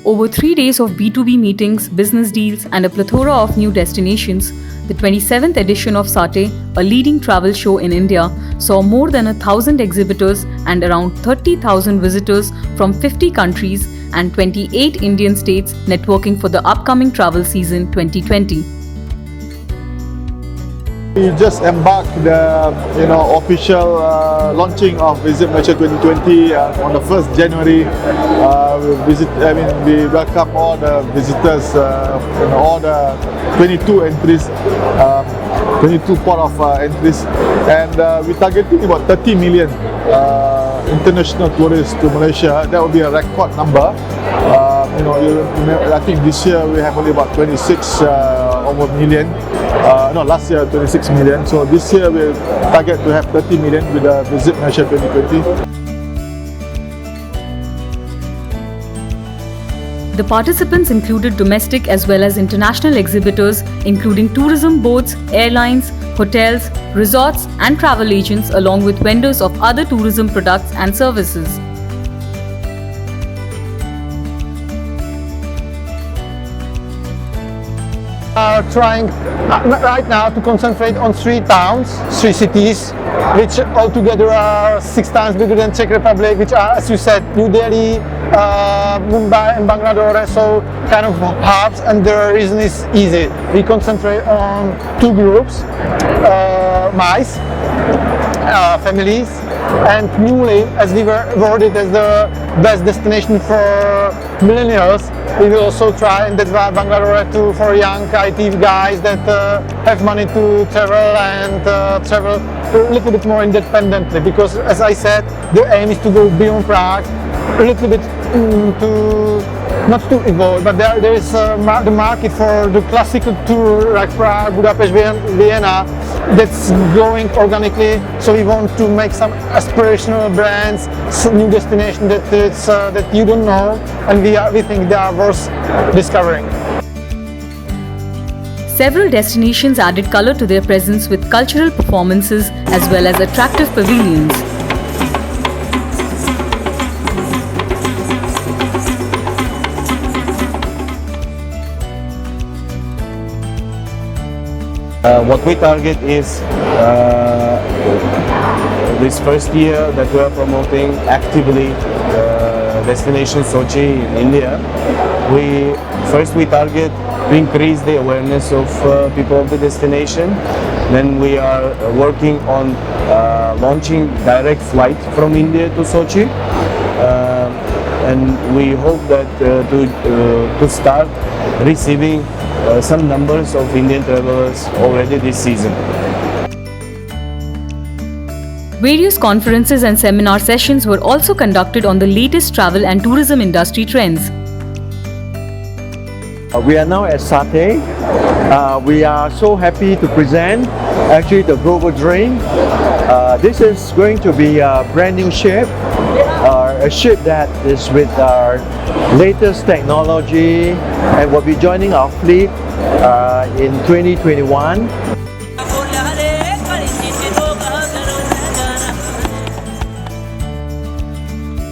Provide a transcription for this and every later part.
Over 3 days of B2B meetings, business deals, and a plethora of new destinations, the 27th edition of SATE, a leading travel show in India, saw more than 1,000 exhibitors and around 30,000 visitors from 50 countries and 28 Indian states networking for the upcoming travel season 2020. We just embarked the official launching of Visit Malaysia 2020 on the 1st January. We welcome all the visitors, all the 22 entries, 22 port of entries, and we're targeting about 30 million international tourists to Malaysia. That will be a record number. I think this year we have only about 26 over million. Last year 26 million. So this year we target to have 30 million with the Visit Malaysia 2020. The participants included domestic as well as international exhibitors, including tourism boards, airlines, hotels, resorts, and travel agents, along with vendors of other tourism products and services. Are trying right now to concentrate on 3 towns, 3 cities, which altogether are 6 times bigger than Czech Republic, which are, as you said, New Delhi, Mumbai and Bangalore, so kind of hubs, and the reason is easy. We concentrate on 2 groups, MICE, families, and newly, as we were awarded as the best destination for millennials, we will also try, and that's why Bangalore too, for young IT guys that have money to travel and travel a little bit more independently, because as I said, the aim is to go beyond Prague, a little bit not to evolve, but there is the market for the classical tour like Prague, Budapest, Vienna, that's growing organically. So we want to make some aspirational brands, some new destination that you don't know, and we think they are worth discovering. Several destinations added color to their presence with cultural performances as well as attractive pavilions. What we target is this first year that we are promoting actively destination Sochi in India. We target to increase the awareness of people of the destination. Then we are working on launching direct flight from India to Sochi, and we hope that to start receiving some numbers of Indian travelers already this season. Various conferences and seminar sessions were also conducted on the latest travel and tourism industry trends. We are now at SATE. We are so happy to present actually the Global Dream. This is going to be a brand new ship, a ship that is with our latest technology and will be joining our fleet in 2021.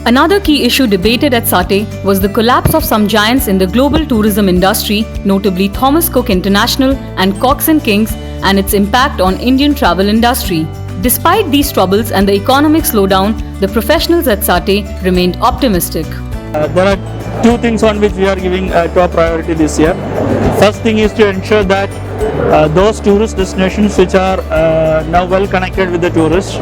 Another key issue debated at SATE was the collapse of some giants in the global tourism industry, notably Thomas Cook International and Cox & Kings, and its impact on Indian travel industry. Despite these troubles and the economic slowdown, the professionals at SATE remained optimistic. There are 2 things on which we are giving top priority this year. First thing is to ensure that those tourist destinations which are now well connected with the tourists,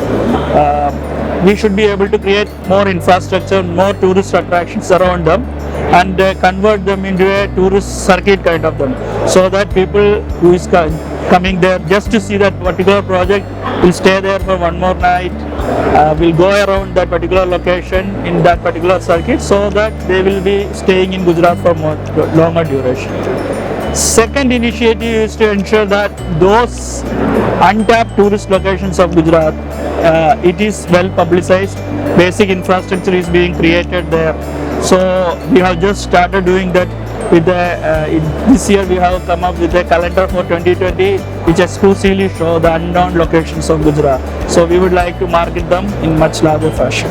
we should be able to create more infrastructure, more tourist attractions around them, and convert them into a tourist circuit kind of them, so that people who is coming there just to see that particular project will stay there for one more night, will go around that particular location in that particular circuit, so that they will be staying in Gujarat for more longer duration. Second initiative is to ensure that those untapped tourist locations of Gujarat, it is well publicized, basic infrastructure is being created there. So we have just started doing that with this year we have come up with a calendar for 2020 which exclusively show the unknown locations of Gujarat. So we would like to market them in much larger fashion.